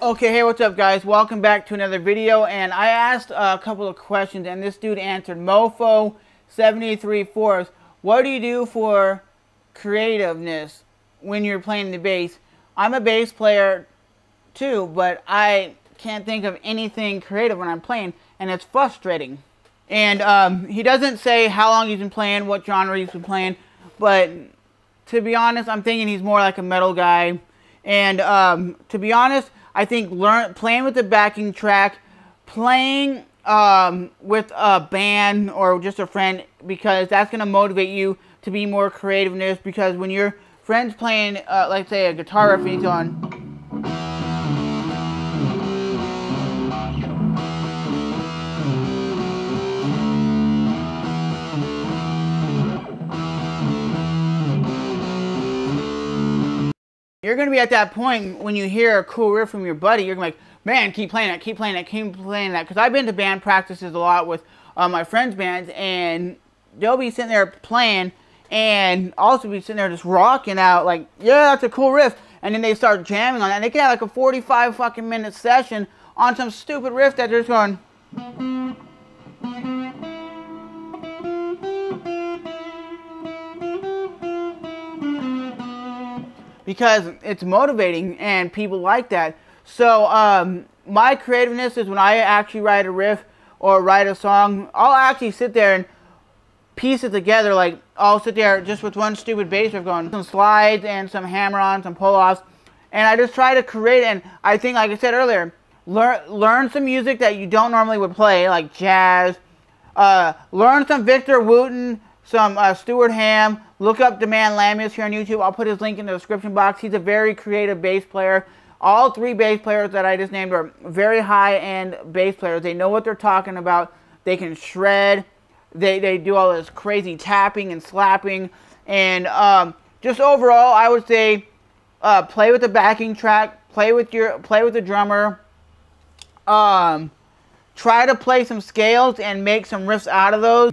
Okay, hey, what's up, guys? Welcome back to another video. And I asked a couple of questions, and this dude answered. Mofo 73/4. What do you do for creativeness when you're playing the bass? I'm a bass player too, but I can't think of anything creative when I'm playing, and it's frustrating. And he doesn't say how long he's been playing, what genre he's been playing, but to be honest, I'm thinking he's more like a metal guy. And to be honest, I think playing with the backing track, playing with a band or just a friend, because that's going to motivate you to be more creativeness. Because when your friend's playing, like say a guitar riff, and he's on, you're going to be at that point when you hear a cool riff from your buddy, you're going to be like, man, keep playing that, keep playing that, keep playing that. Because I've been to band practices a lot with my friends' bands, and they'll be sitting there playing and also be sitting there just rocking out like, yeah, that's a cool riff. And then they start jamming on that. And they can have like a 45 fucking minute session on some stupid riff that they're just going. Because it's motivating and people like that. So my creativeness is when I actually write a riff or write a song, I'll actually sit there and piece it together. Like I'll sit there just with one stupid bass riff going, some slides and some hammer-ons, some pull-offs, and I just try to create. And I think, like I said earlier, learn some music that you don't normally would play, like jazz. Learn some Victor Wooten, some Stuart Ham. Look up Demand Lamius here on YouTube. I'll put his link in the description box. He's a very creative bass player. All three bass players that I just named are very high-end bass players. They know what they're talking about. They can shred. They do all this crazy tapping and slapping. And just overall, I would say play with the backing track. Play with the drummer. Try to play some scales and make some riffs out of those.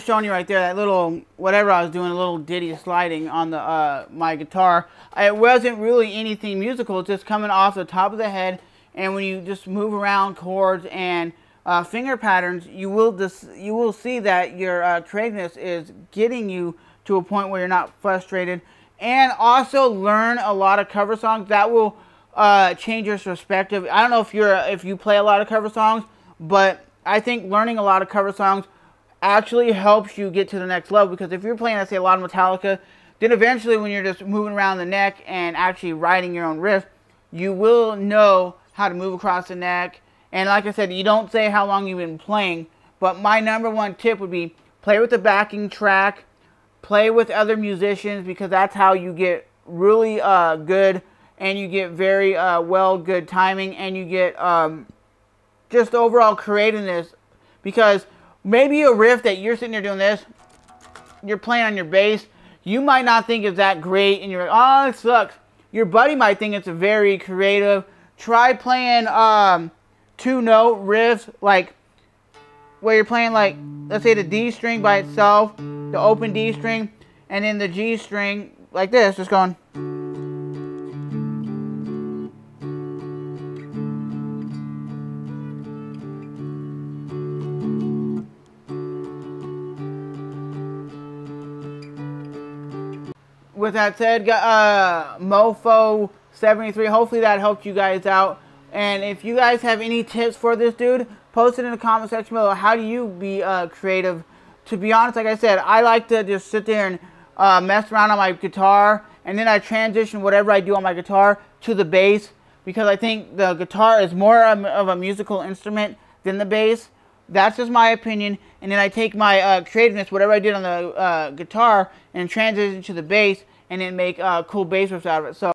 Showing you right there that little whatever I was doing, a little ditty sliding on the my guitar. It wasn't really anything musical, it's just coming off the top of the head, and when you just move around chords and finger patterns, you will see that your creativeness is getting you to a point where you're not frustrated. And also learn a lot of cover songs. That will change your perspective. I don't know if you play a lot of cover songs, but I think learning a lot of cover songs actually helps you get to the next level. Because if you're playing, let's say, a lot of Metallica, then eventually when you're just moving around the neck and actually writing your own riff, you will know how to move across the neck. And like I said, you don't say how long you've been playing, but my number one tip would be play with the backing track, play with other musicians, because that's how you get really good, and you get very good timing, and you get just overall creativeness. Because maybe a riff that you're sitting there doing this, you're playing on your bass, you might not think it's that great, and you're like, oh, it sucks. Your buddy might think it's very creative. Try playing two-note riffs, like where you're playing, like, let's say the D string by itself, the open D string, and then the G string, like this, just going. With that said, Mofo 73, hopefully that helped you guys out. And if you guys have any tips for this dude, post it in the comment section below. How do you be creative? To be honest, like I said, I like to just sit there and mess around on my guitar, and then I transition whatever I do on my guitar to the bass, because I think the guitar is more of a musical instrument than the bass. That's just my opinion. And then I take my creativeness, whatever I did on the guitar, and transition to the bass, and then make cool bass riffs out of it. So